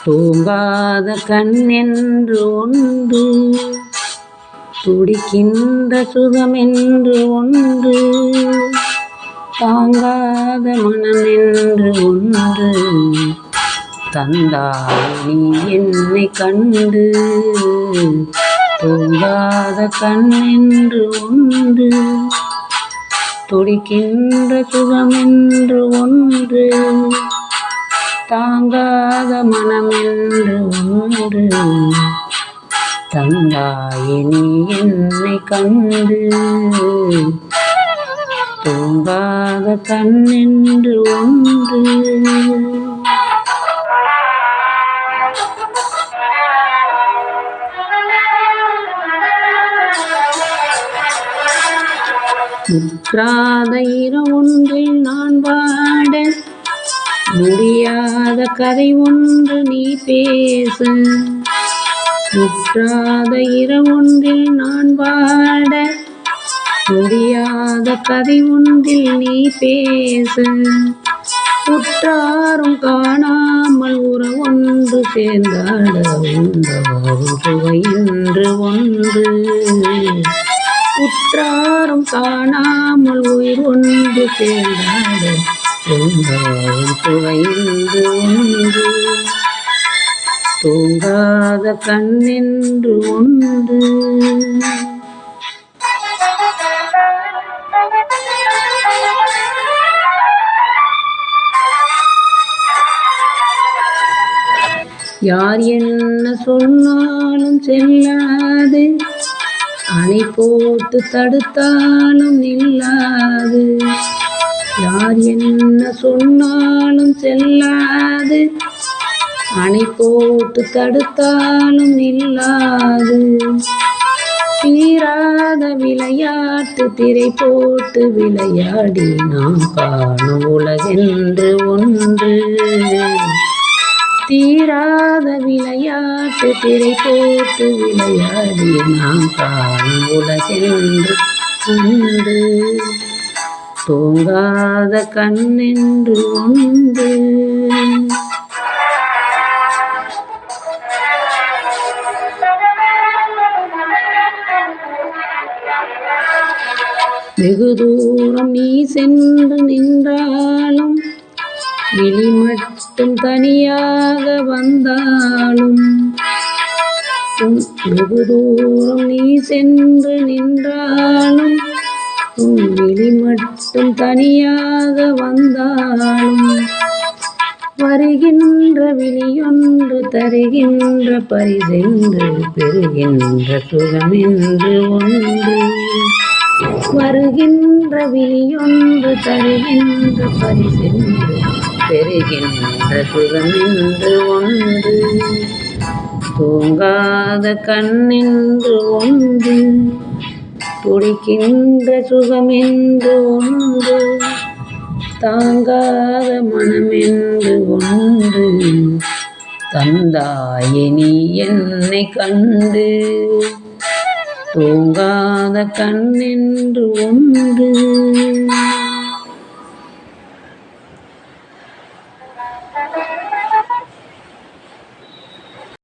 தூங்காத கண்ணென்று ஒன்று, துடிக்கின்ற சுகமென்று ஒன்று, தாங்காத மனமென்று ஒன்று, தந்தாய் நீ என்னை கண்டு. தூங்காத கண்ணென்று ஒன்று, துடிக்கின்ற சுகமென்று ஒன்று, தாங்காத மனமென்று ஒன்று, தந்தாயே நீ என்னை கண்டு. தூங்காத கண்ணென்று ஒன்று. முற்றாத இரவொன்றில் நான் வாட, முடியாத கதை ஒன்று நீ பேச. முற்றாத இரவொன்றில் நான் வாட, முடியாத கதை ஒன்றில் நீ பேச. உற்றாரும் காணாமல் உறவொன்று சேர்ந்தாட, உண்டவாகும் சுவை என்று ஒன்று. உற்றாரும் காணாமல் உயிர் ஒன்று சேர்ந்தாட, உண்டவாகும் சுவை என்று ஒன்று, தூங்காத கண்ணென்று ஒன்று. யார் என்ன சொன்னாலும் செல்லாது, அணை போட்டு தடுத்தாலும் நில்லாது. யார் என்ன சொன்னாலும் செல்லாது, அணை போட்டு தடுத்தாலும் நில்லாது. தீராத விளையாட்டு திரை போட்டு விளையாடி நாம் காணும் உலகென்று ஒன்று. தீராத விளையாட்டு திரை போட்டு விளையாடி நாம் காணும் உலகென்று ஒன்று, தூங்காத கண்ணென்று ஒன்று. வெகு தூரம் நீ சென்று நின்றாலும், விழி மட்டும் தனியாக வந்தாலும். வெகு தூரம் நீ சென்று நின்றாலும், உன் விழி மட்டும் தனியாக வந்தாலும். வருகின்ற விழியொன்று தருகின்ற பரிசென்று, பெறுகின்ற சுகமென்று ஒன்று. வருகின்ற விழியொன்று தருகின்ற பரிசென்று, பெறுகின்ற சுகமென்று ஒன்று, தூங்காத கண்ணென்று ஒன்று, துடிக்கின்ற சுகமென்று ஒன்று, தாங்காத மனமென்று ஒன்று, தந்தாயே நீ என்னை கண்டு. தூங்காத கண்ணென்று ஒன்று.